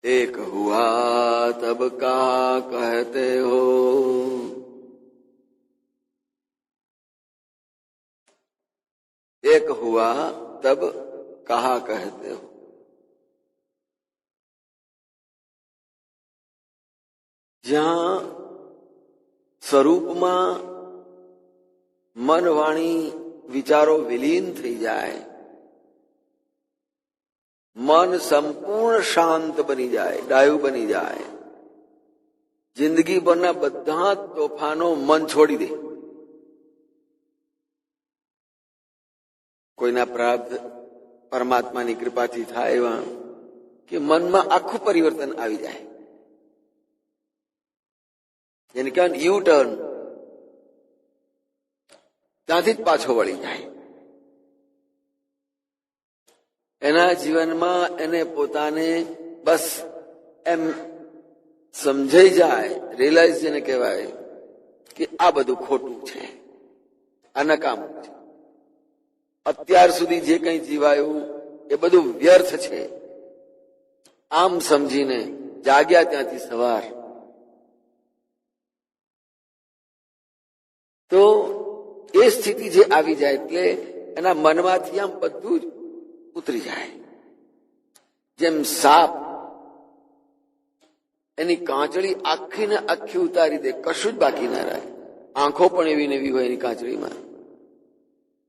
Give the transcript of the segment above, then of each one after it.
एक हुआ तब कहा कहते हो, एक हुआ तब कहा कहते हो। જ્યાં સ્વરૂપમાં મન વાણી વિચારો વિલીન થઈ જાય, મન સંપૂર્ણ શાંત બની જાય, ડાયું બની જાય, જિંદગીભરના બધા તોફાનો મન છોડી દે. કોઈના પ્રાપ્ત પરમાત્માની કૃપાથી થાય એવા કે મનમાં આખું પરિવર્તન આવી જાય. જેને કહેવાય યુ ટર્ન, ત્યાંથી જ પાછો વળી જાય. એના જીવનમાં એને પોતાને બસ એમ સમજાઈ જાય, રિયલાઇઝ જેને કહેવાય કે આ બધું ખોટું છે, આ નકામું છે, અત્યાર સુધી જે કંઈ જીવાયું એ બધું વ્યર્થ છે. આમ સમજીને જાગ્યા ત્યાંથી સવાર, તો એ સ્થિતિ જે આવી જાય એટલે એના મનમાંથી આમ બધું જ ઉતરી જાય. જેમ સાપ એની કાંચળી આખી ને આખી ઉતારી દે, કશું જ બાકી ના રહે. આંખો પણ એવી ને એવી હોય એની કાંચળીમાં,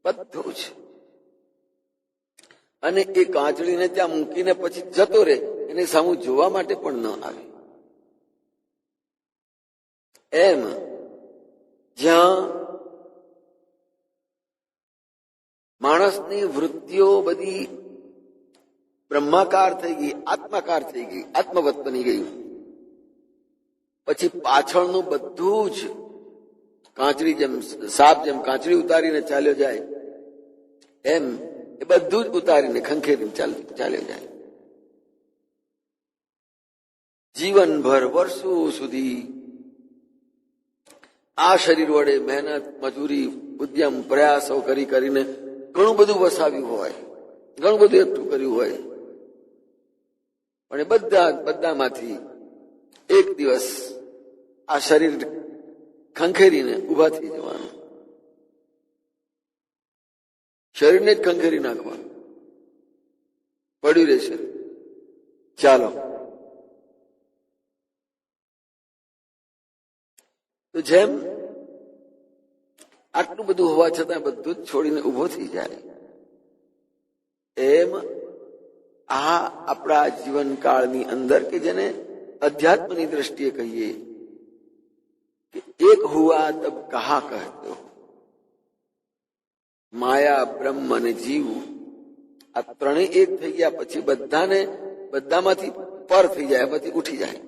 બધું જ. અને એ કાંચળીને ત્યાં મૂકીને પછી જતો રહે, એને સામું જોવા માટે પણ ન આવે. એમ જ્યાં માણસની વૃત્તિઓ બધી બ્રહ્માકાર થઈ ગઈ, આત્માકાર થઈ ગઈ, આત્મવત બની ગઈ, પછી પાછળનું બધું જ કાંચળી જેમ સાપ જેમ કાંચળી ઉતારીને ચાલ્યો જાય એમ એ બધું જ ઉતારીને ખંખેરીને ચાલ્યો જાય. જીવનભર વર્ષો સુધી આ શરીર વડે મહેનત, મજૂરી, ઉદ્યમ, પ્રયાસો કરીને ઘણું બધું વસાવ્યું હોય, ઘણું બધું એકઠું કર્યું હોય, પણ એ બધામાંથી એક દિવસ આ શરીર ખંખેરીને ઉભા થઈ જવાનું, શરીરને જ ખંખેરી નાખવાનું, પડ્યું રહેશે. ચાલો, તો જેમ આટલું બધું હોવા છતાં બધું જ છોડીને ઉભો થઈ જાય, એમ આ આપણા જીવનકાળની અંદર કે જેને અધ્યાત્મની દ્રષ્ટિએ કહીએ કે એક હુઆ તબ કહા કહેતે હો, માયા, બ્રહ્મ અને જીવ આ ત્રણેય એક થઈ ગયા પછી બધામાંથી પર થઈ જાય, પછી ઉઠી જાય.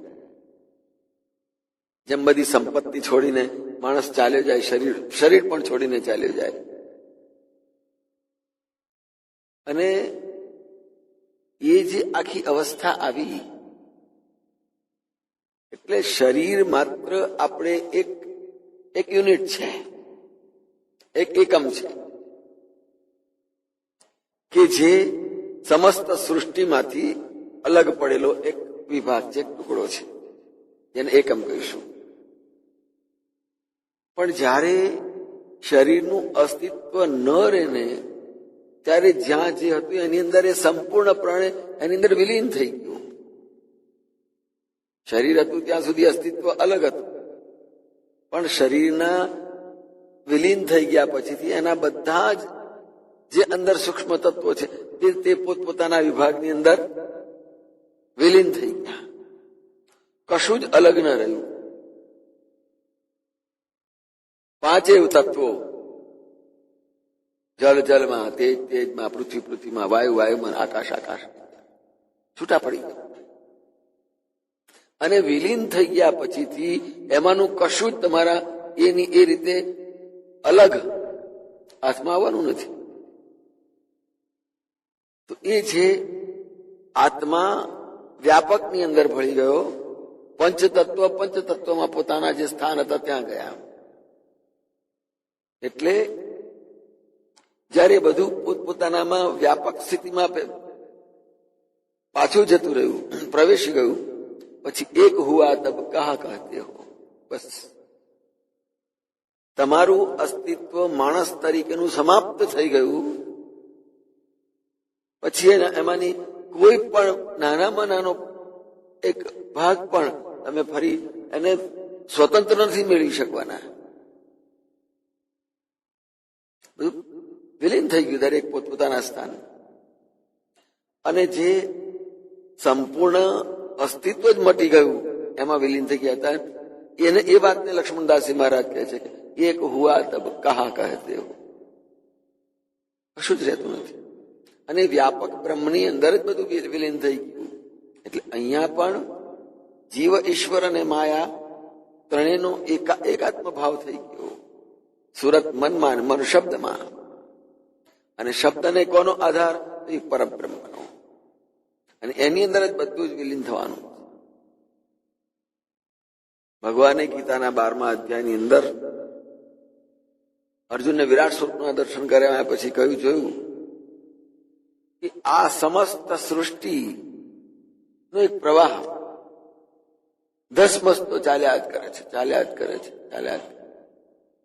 જેમ બધી સંપત્તિ છોડીને માણસ ચાલ્યો જાય, શરીર પણ છોડીને ચાલ્યો જાય, અને એ જે આખી અવસ્થા આવી એટલે શરીર માત્ર આપણે એક યુનિટ છે, એક એકમ છે કે જે સમસ્ત સૃષ્ટિમાંથી અલગ પડેલો એક વિભાગ છે, એક ટુકડો છે, જેને એકમ કહીશું. પણ જ્યારે શરીરનું અસ્તિત્વ ન રહે ને ત્યારે જ્યાં જે હતું એની અંદર એ સંપૂર્ણપણે એની અંદર વિલીન થઈ ગયું. શરીર હતું ત્યાં સુધી અસ્તિત્વ અલગ હતું, પણ શરીરના વિલીન થઈ ગયા પછીથી એના બધા જ જે અંદર સૂક્ષ્મ તત્વો છે તે પોતપોતાના વિભાગની અંદર વિલીન થઈ ગયા, કશું જ અલગ ન રહ્યું. પાંચેય તત્વો જળમાં, તેજમાં, પૃથ્વીમાં, વાયુમાં, આકાશ છૂટા પડી ગયા. અને વિલીન થઈ ગયા પછીથી એમાંનું કશું જ તમારા એની એ રીતે અલગ હાથમાં આવવાનું નથી. તો એ છે આત્મા વ્યાપકની અંદર ભળી ગયો, પંચતત્વમાં પોતાના જે સ્થાન હતા ત્યાં ગયા. એટલે જયારે બધું પોતપોતાનામાં વ્યાપક સ્થિતિમાં પાછું જતું રહ્યું, પ્રવેશી ગયું, પછી એક હુઆ તબ કહા કહેતે હો. બસ તમારું અસ્તિત્વ માણસ તરીકેનું સમાપ્ત થઈ ગયું. પછી એમાંની કોઈ પણ નાનામાં નાનો એક ભાગ પણ તમે ફરી એને સ્વતંત્ર નથી મેળવી શકવાના. બધું વિલીન થઈ ગયું, દરેક પોતપોતાના સ્થાન. અને જે સંપૂર્ણ અસ્તિત્વ જ મટી ગયું, એમાં વિલીન થઈ ગયા હતા. એને એ વાતને લક્ષ્મણદાસજી મહારાજ કહે છે કે એક હુઆ તબ કહા કહેતે હો. કશું જ રહેતું નથી. અને વ્યાપક બ્રહ્મની અંદર જ બધું વિલીન થઈ ગયું. એટલે અહીંયા પણ જીવ, ઈશ્વર અને માયા ત્રણેયનો એકાત્મ ભાવ થઈ ગયો. સુરત મનમાં, મન શબ્દમાં. અને શબ્દને કોનો આધાર? એ પરબ્રહ્મનો. અને એની અંદર જ બધું જ વિલીન થવાનું. ભગવાને ગીતાના 12મા અધ્યાયની અંદર અર્જુનને વિરાટ સ્વરૂપના દર્શન કર્યા પછી કહ્યું, જોયું કે આ સમસ્ત સૃષ્ટિ નો એક પ્રવાહ ધસમસતો ચાલ્યા જ કરે છે, ચાલ્યા જ કરે છે, ચાલ્યા જ.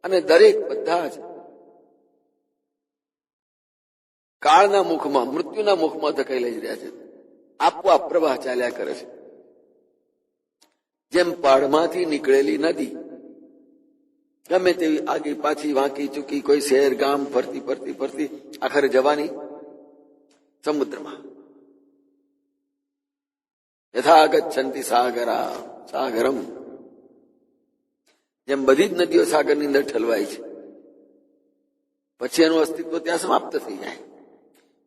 અને દરેક બધા જ કાળના મુખમાં, મૃત્યુના મુખમાં ધકેલાઈ જ રહ્યા છે. આપોઆપ પ્રવાહ ચાલ્યા કરે છે. જેમ પહાડમાંથી નીકળેલી નદી ગમે તેવી આગી પાછી વાંકી ચૂકી કોઈ શહેર ગામ ફરતી ફરતી ફરતી આખરે જવાની સમુદ્રમાં. યથા ગચ્છન્તિ સાગરમ. જેમ બધી જ નદીઓ સાગરની અંદર ઠલવાય છે, પછી એનું અસ્તિત્વ ત્યાં સમાપ્ત થઈ જાય.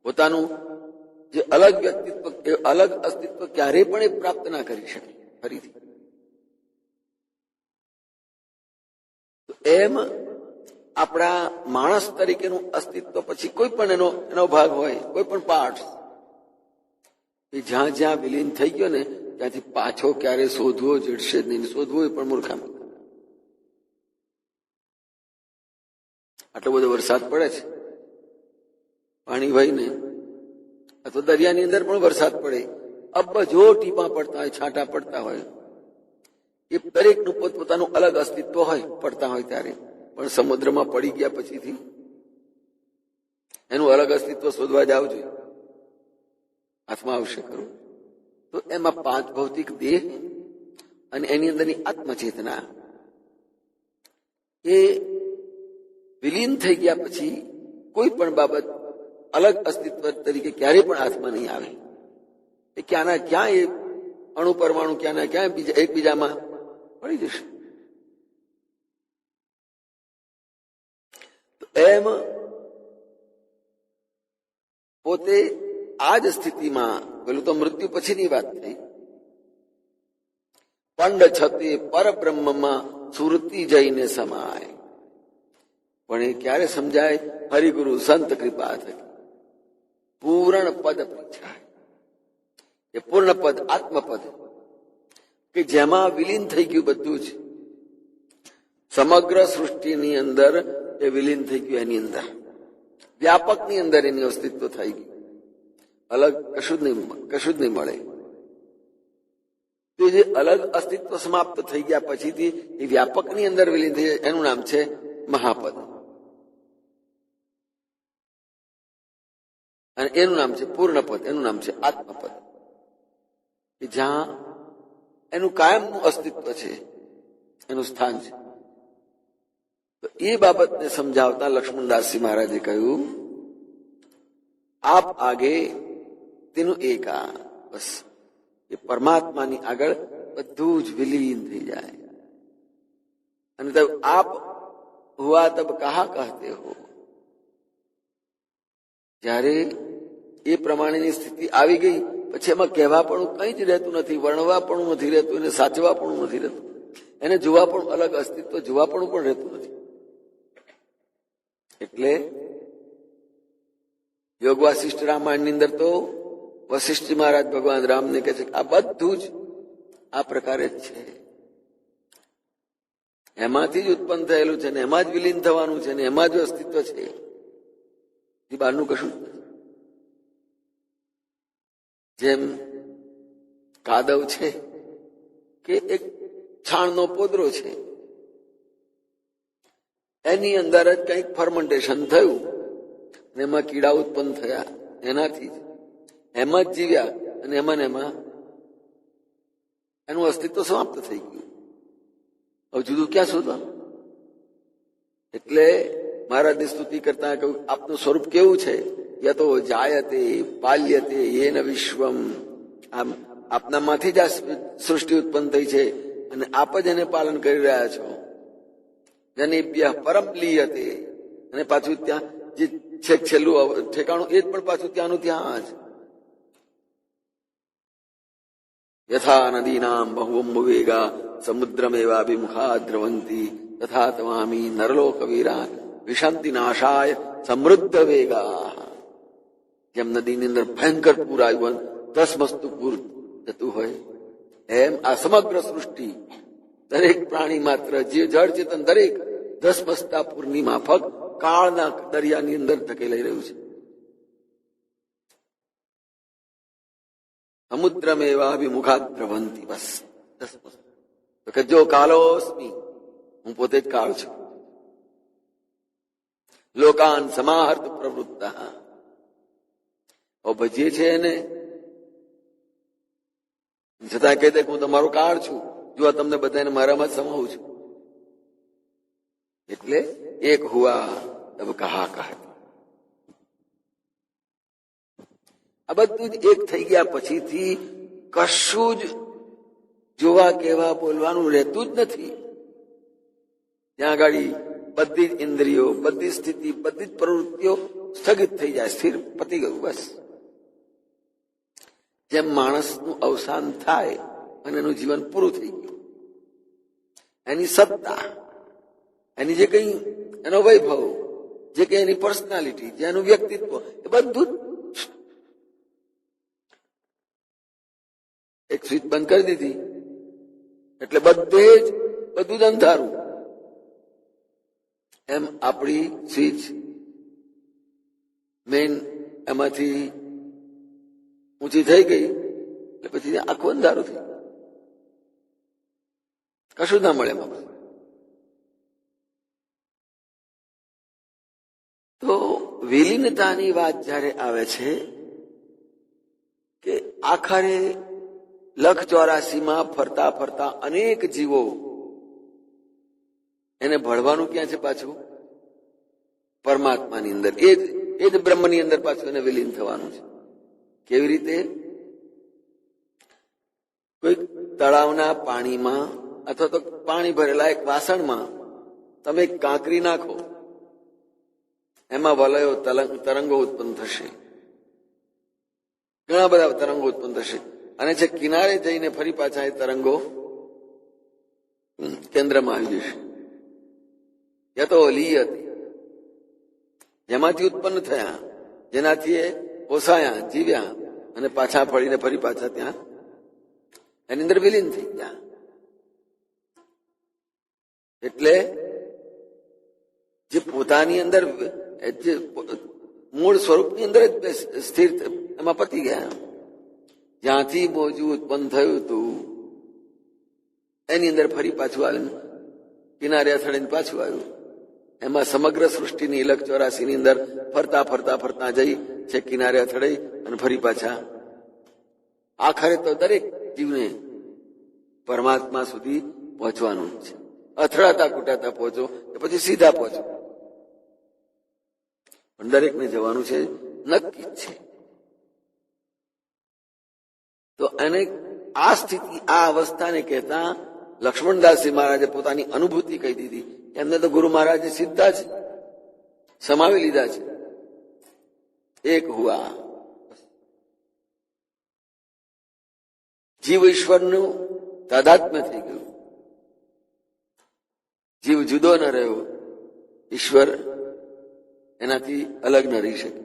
પોતાનું જે અલગ વ્યક્તિત્વ, અલગ અસ્તિત્વ ક્યારેય પણ એ પ્રાપ્ત ના કરી શકે ફરીથી. એમ આપણા માણસ તરીકેનું અસ્તિત્વ પછી કોઈ પણ એનો ભાગ હોય, કોઈ પણ પાર્ટ એ જ્યાં જ્યાં વિલીન થઈ ગયો ને, ત્યાંથી પાછો ક્યારે શોધવો જડશે જ નહીં. શોધવો એ પણ મૂર્ખામી. આટલો બધો વરસાદ પડે છે, પાણી વહીને, અથવા દરિયાની અંદર પણ વરસાદ પડે, અબજો ટીપા પડતા હોય, છાંટા પડતા હોય, એ દરેકનું પોતપોતાનું અલગ અસ્તિત્વ હોય પડતા હોય ત્યારે. પણ સમુદ્રમાં પડી ગયા પછીથી એનું અલગ અસ્તિત્વ શોધવા જાવ જોઈએ, હાથમાં આવશે ખરું. તો એમાં 5 ભૌતિક દેહ અને એની અંદરની આત્મચેતના એ વિલીન થઈ ગયા પછી કોઈ પણ બાબત અલગ અસ્તિત્વ તરીકે ક્યારેય પણ હાથમાં નહીં આવે. એ ક્યાંના ક્યાં એ અણુ પરમાણુ ક્યાંના ક્યાં એકબીજામાં પડી જશે. એમ પોતે આ જ સ્થિતિમાં, પેલું તો મૃત્યુ પછીની વાત થઈ, પંડ છતે પરબ્રહ્મમાં સુરતિ જઈને સમાય. પણ એ ક્યારે સમજાય? હરિગુરુ સંત કૃપા થઈ પૂર્ણ પદ પીછાય. એ પૂર્ણ પદ આત્મપદ કે જેમાં વિલીન થઈ ગયું બધું જ. સમગ્ર સૃષ્ટિની અંદર એ વિલીન થઈ ગયું. એની અંદર વ્યાપકની અંદર એની અસ્તિત્વ થઈ ગયું. અલગ કશું જ નહીં મળે. તો જે અલગ અસ્તિત્વ સમાપ્ત થઈ ગયા પછીથી એ વ્યાપકની અંદર વિલીન થઈ જાય, એનું નામ છે મહાપદ. અને એનું નામ છે પૂર્ણપદ, એનું નામ છે આત્મપદ. કે જ્યાં એનું કાયમનું અસ્તિત્વ છે, એનું સ્થાન છે. તો એ બાબતને સમજાવતા લક્ષ્મણદાસજી મહારાજે કહ્યું, આપ આગે તેનું એકા. બસ એ પરમાત્માની આગળ બધું જ વિલીન થઈ જાય. અને તબ આપ હુઆ તબ કહા કહેતે હો. જ્યારે એ પ્રમાણેની સ્થિતિ આવી ગઈ પછી એમાં કહેવા પણ કંઈ જ રહેતું નથી, વર્ણવા પણ નથી રહેતું, એને સાચવા પણ નથી રહેતું, એને જોવા પણ અલગ અસ્તિત્વ જોવા પણ રહેતું નથી. એટલે યોગ વાસિષ્ઠ રામાયણની અંદર તો વશિષ્ઠજી મહારાજ ભગવાન રામને કહે છે કે આ બધું જ આ પ્રકારે જ છે, એમાંથી જ ઉત્પન્ન થયેલું છે ને એમાં જ વિલીન થવાનું છે ને એમાં જ અસ્તિત્વ છે. એ બહારનું કશું. જેમ કાદવ છે કે એક છાણનો પોદરો છે, એની અંદર જ કંઈક ફર્મેન્ટેશન થયું અને એમાં કીડા ઉત્પન્ન થયા, એનાથી એમાં જ જીવ્યા અને એમાં એનું અસ્તિત્વ સમાપ્ત થઈ ગયું. હવે જુદું ક્યાં શોધવાનું? એટલે મહારાજની સ્તુતિ કરતા કહ્યું, આપનું સ્વરૂપ કેવું છે? યતો જાયતે પાલ્યતે યેન વિશ્વમ. આમ આપનામાંથી જ આ સૃષ્ટિ ઉત્પન્ન થઈ છે અને આપ જ એને પાલન કરી રહ્યા છો. જનેભ્ય પરમ લીયતે, અને પાછું ત્યાં જે છેક છેલ્લું ઠેકાણું એ જ પણ પાછું ત્યાંનું ત્યાં જ. યથા નદીનામ બહુઅંબુવેગા સમુદ્રમેવાભિમુખા દ્રવંતી તથા તવામી નરલોકવીરા વિશાંતિ નાશાય સમૃદ્ધ વેગા. જેમ નદીની અંદર ભયંકર પૂર આવ્યું, ધસમસતું પૂર જતું હોય, એમ આ સમગ્ર સૃષ્ટિ, દરેક પ્રાણી માત્ર, જીવ જળ ચેતન દરેક ધસમસતા પૂરની માફક કાળના દરિયાની અંદર ધકેલાઈ રહ્યું છે. સમુદ્રમેવાભિમુખા દ્રવંતી. બસ કે જો કાલોસ્મી, હું પોતે જ કાળ છું. લોકાન સમાહર્ત પ્રવૃત્તા. ભજીએ છે એને છતાં કહી દે હું તમારો કાળ છું, જો આ તમને બધાને મારામાં જ સમાવું છું. એટલે એક હુઆ તબ કહા કહા. આ બધું જ એક થઈ ગયા પછીથી કશું જ જોવા કહેવા બોલવાનું રહેતું જ નથી. ત્યાં આગળ બધી જ ઇન્દ્રિયો, બધી સ્થિતિ, બધી જ પ્રવૃત્તિઓ સ્થગિત થઈ જાય, સ્થિર, પતી ગયું બસ. જેમ માણસનું અવસાન થાય અને એનું જીવન પૂરું થઈ ગયું, એની સત્તા, એની જે કઈ એનો વૈભવ, જે કઈ એની પર્સનાલિટી, જે એનું વ્યક્તિત્વ, એ બધું એક સ્વિચ બંધ કરી દીધી એટલે બધે જ બધું જ અંધારું. એમ આપણી સ્વિચ મેઇન એમાંથી ઊંચી થઈ ગઈ એટલે પછી આખું અંધારું થઈ ગયું, કશું ના મળે એમાં. તો વિલીનતાની વાત જયારે આવે છે કે આખરે 1,84,000 ફરતા ફરતા અનેક જીવો, એને ભળવાનું ક્યાં છે પાછું? પરમાત્માની અંદર. એ જ બ્રહ્મની અંદર પાછું એને વિલીન થવાનું છે. કેવી રીતે? કોઈ તળાવના પાણીમાં અથવા તો પાણી ભરેલા એક વાસણમાં તમે એક કાંકરી નાખો, એમાં વલયો તરંગો ઉત્પન્ન થશે, ઘણા બધા તરંગો ઉત્પન્ન થશે અને છે કિનારે જઈને ફરી પાછા એ તરંગો કેન્દ્રમાં આવી જશે. યતો લીયતી, જેમાંથી ઉત્પન્ન થયા, જેનાથી એ પોસાયા, જીવ્યા અને પાછા ફરીને ફરી પાછા ત્યાં એની અંદર વિલીન થઈ ગયા. એટલે જે પોતાની અંદર જે મૂળ સ્વરૂપની અંદર જ સ્થિર એમાં પતી ગયા. જ્યાંથી મોજું ઉત્પન્ન થયું હતું એની અંદર ફરી પાછું આવ્યું, કિનારે અથડીને પાછું આવ્યું. એમાં સમગ્ર સૃષ્ટિની 1,84,000 ની અંદર ફરતા ફરતા ફરતા જઈ છે કિનારે અથડાઈ અને ફરી પાછા આખરે તો દરેક જીવને પરમાત્મા સુધી પહોંચવાનું જ છે. અથડાતા કૂટાતા પહોંચો કે પછી સીધા પહોંચો, પણ દરેકને જવાનું છે, નક્કી જ છે. તો એને આ સ્થિતિ, આ અવસ્થાને કહેતા લક્ષ્મણદાસજી મહારાજે પોતાની અનુભૂતિ કહી દીધી. એમને તો ગુરુ મહારાજે સીધા જ સમાવી લીધા છે. એક હુઆ, જીવ ઈશ્વરનું તાદાત્મ્ય થઈ ગયું. જીવ જુદો ન રહ્યો, ઈશ્વર એનાથી અલગ ન રહી શકે.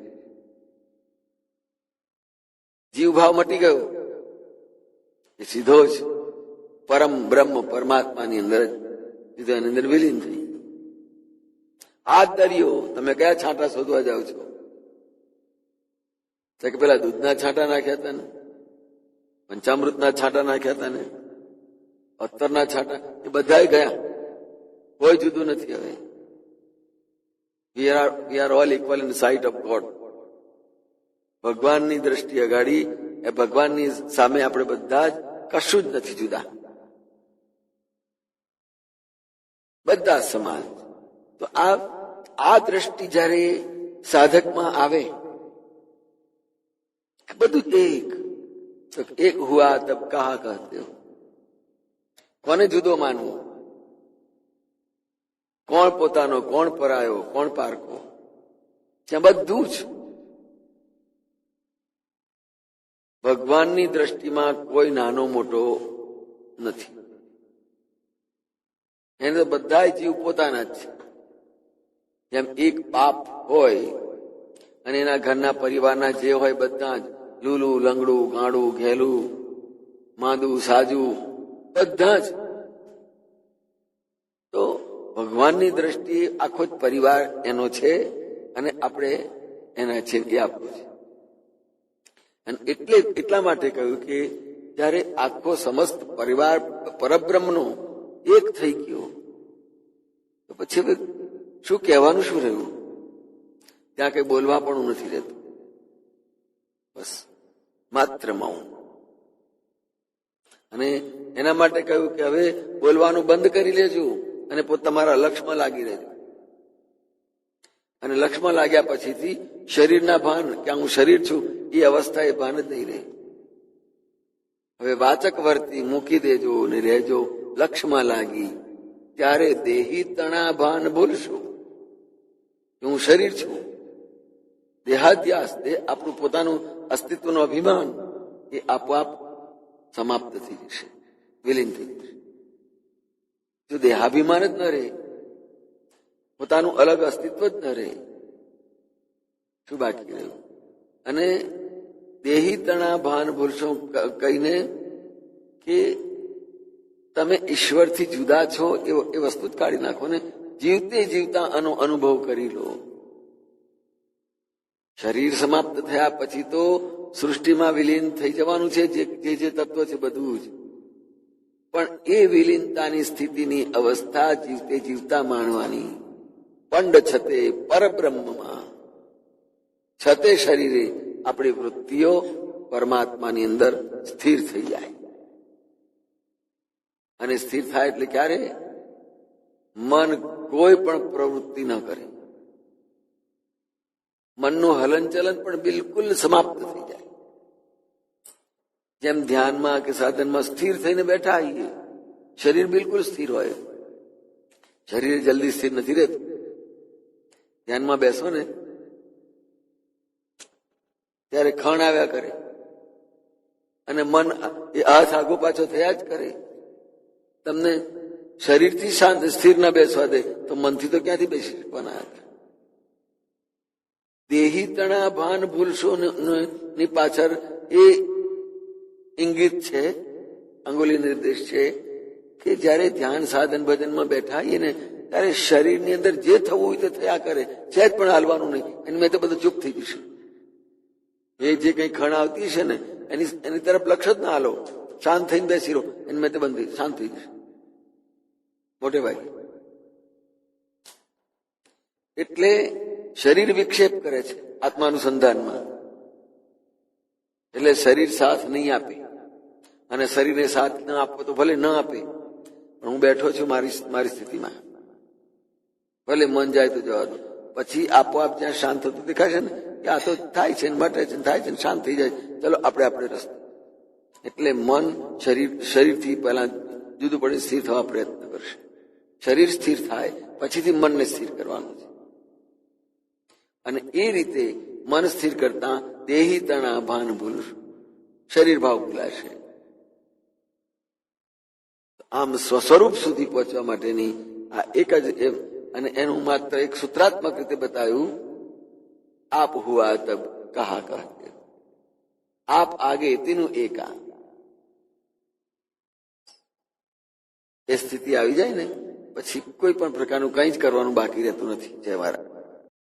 જીવ ભાવ મટી ગયો, એ સીધો જ પરમ બ્રહ્મ પરમાત્માની અંદર જ સીધો એની અંદર વિલીન થઈ. આ દરિયો, તમે કયા છાંટા શોધવા જાઓ છો? કે પેલા દૂધના છાંટા નાખ્યા હતા ને, પંચામૃતના છાંટા નાખ્યા હતા ને, અત્તરના છાંટા, એ બધા ગયા, કોઈ જુદું નથી. હવે we are all equal in site of God. ભગવાનની દ્રષ્ટિ અગાડી, એ ભગવાનની સામે આપણે બધા જ કશું જ નથી જુદા, બધા સમાન. તો આ દ્રષ્ટિ જયારે સાધકમાં આવે, બધું એક હુઆ તબ કહા કહતે હો. કોને જુદો માનવો, કોણ પોતાનો, કોણ પરાયો, કોણ પારકો, ત્યાં બધું જ ભગવાનની દ્રષ્ટિમાં કોઈ નાનો મોટો નથી. એને તો બધા જીવ પોતાના જ છે. જેમ એક બાપ હોય અને એના ઘરના પરિવારના જે હોય બધા જ લૂલું, લંગડું, ગાંડું, ઘેલું, માંદું, સાજું, બધા જ. તો ભગવાનની દ્રષ્ટિએ આખો જ પરિવાર એનો છે અને આપણે એના છે, એ આપણું છે. અને એટલા માટે કહ્યું કે જયારે આખો સમસ્ત પરિવાર પરબ્રહ્મનો એક થઈ ગયો, તો પછી હવે શું કહેવાનું, શું રહ્યું? ત્યાં કઈ બોલવા પણ નથી રહેતું, બસ માત્ર મૌન. અને એના માટે કહ્યું કે હવે બોલવાનું બંધ કરી લેજો અને તમારા લક્ષ્યમાં લાગી રહેજો. અને લક્ષ્યમાં લાગ્યા પછીથી શરીરના ભાન, કે હું શરીર છું, એ અવસ્થા એ ભાન જ નહીં રહે. હવે વાચક વર્તી મૂકી દેજો અને રહેજો લક્ષ્યમાં લાગી, ત્યારે દેહી તણા ભાન ભૂલશું. હું શરીર છું, દેહાધ્યાસ, આપણું પોતાનું અસ્તિત્વનું અભિમાન એ આપોઆપ સમાપ્ત થઈ જશે, વિલીન થઈ જશે. જો દેહાભિમાન જ ન રહે, પોતાનું અલગ અસ્તિત્વ જ ન રહે, શું બાકી રહ્યું? અને દેહી તણા ભાન ભૂલશો કહીને કે તમે ઈશ્વરથી જુદા છો એ વસ્તુ જ કાઢી નાખો ને જીવતે જીવતા આનો અનુભવ કરી લો. શરીર સમાપ્ત થયા પછી તો સૃષ્ટિમાં વિલીન થઈ જવાનું છે, જે તત્વ છે બધું જ. પણ એ વિલીનતાની સ્થિતિની અવસ્થા જીવતે જીવતા માણવાની. પંડ છતે પરબ્રહ્મમાં, છતે શરીરે આપણી વૃત્તિઓ પરમાત્માની અંદર સ્થિર થઈ જાય. અને સ્થિર થાય એટલે ક્યારે? મન કોઈ પણ પ્રવૃત્તિ ન કરે, મનનું હલનચલન પણ બિલકુલ સમાપ્ત થઈ જાય. જેમ ધ્યાનમાં કે સાધનમાં સ્થિર થઈને બેઠા આવીએ, શરીર બિલકુલ સ્થિર હોય. શરીર જલ્દી સ્થિર નથી રહેતું. ધ્યાનમાં બેસો ને ત્યારે ખણ આવ્યા કરે અને મન એ હાથ આગો પાછો થયા જ કરે. તમને શરીરથી શાંત સ્થિર ના બેસવા દે તો મનથી તો ક્યાંથી બેસી શકવાના? દેહી તણા ભાન ભૂલશો ની પાછળ એ ઇંગિત છે, અંગુલી નિર્દેશ છે કે જયારે ધ્યાન સાધન ભજનમાં બેઠા આવીએ ને ત્યારે શરીરની અંદર જે થવું હોય તે થયા કરે, સહેજ પણ હાલવાનું નહીં. એની મેં તો બધું ચૂપ થઈ જશે. એ જે કઈ ખણ આવતી છે ને એની તરફ લક્ષ્ય જ ના હાલો, શાંત થઈને બેસી રહો, એની મેં તો બંધ શાંત થઈ જશે મોટે ભાઈ. એટલે શરીર વિક્ષેપ કરે છે આત્માનુસંધાનમાં, એટલે શરીર સાથ નહીં આપે. અને શરીરને સાથ ન આપવો તો ભલે ન આપે, પણ હું બેઠો છું મારી સ્થિતિમાં, ભલે મન જાય તો જવા દો. પછી આપોઆપ જ્યાં શાંત થતું દેખાશે ને કે આ તો થાય છે, મટે છે, થાય છે, શાંત થઈ જાય, ચલો આપણે રસ્તે. એટલે મન શરીરથી પહેલા જુદું પડી સ્થિર થવા પ્રયત્ન કરશે. શરીર સ્થિર થાય પછીથી મનને સ્થિર કરવાનું છે. અને એ રીતે મન સ્થિર કરતા દેહી તણા ભાન ભૂલશું, શરીર ભાવ ભૂલાશે. આમ સ્વસ્વરૂપ સુધી પહોંચવા માટેની આ એક જ, અને એનું માત્ર એક સૂત્રાત્મક રીતે બતાવ્યું. આપ હુઆ તબ કહા કહતે, આપ આગે તેનું એકા. એ સ્થિતિ આવી જાય ને પછી કોઈ પણ પ્રકારનું કંઈ જ કરવાનું બાકી રહેતું નથી. જય મહારાજ.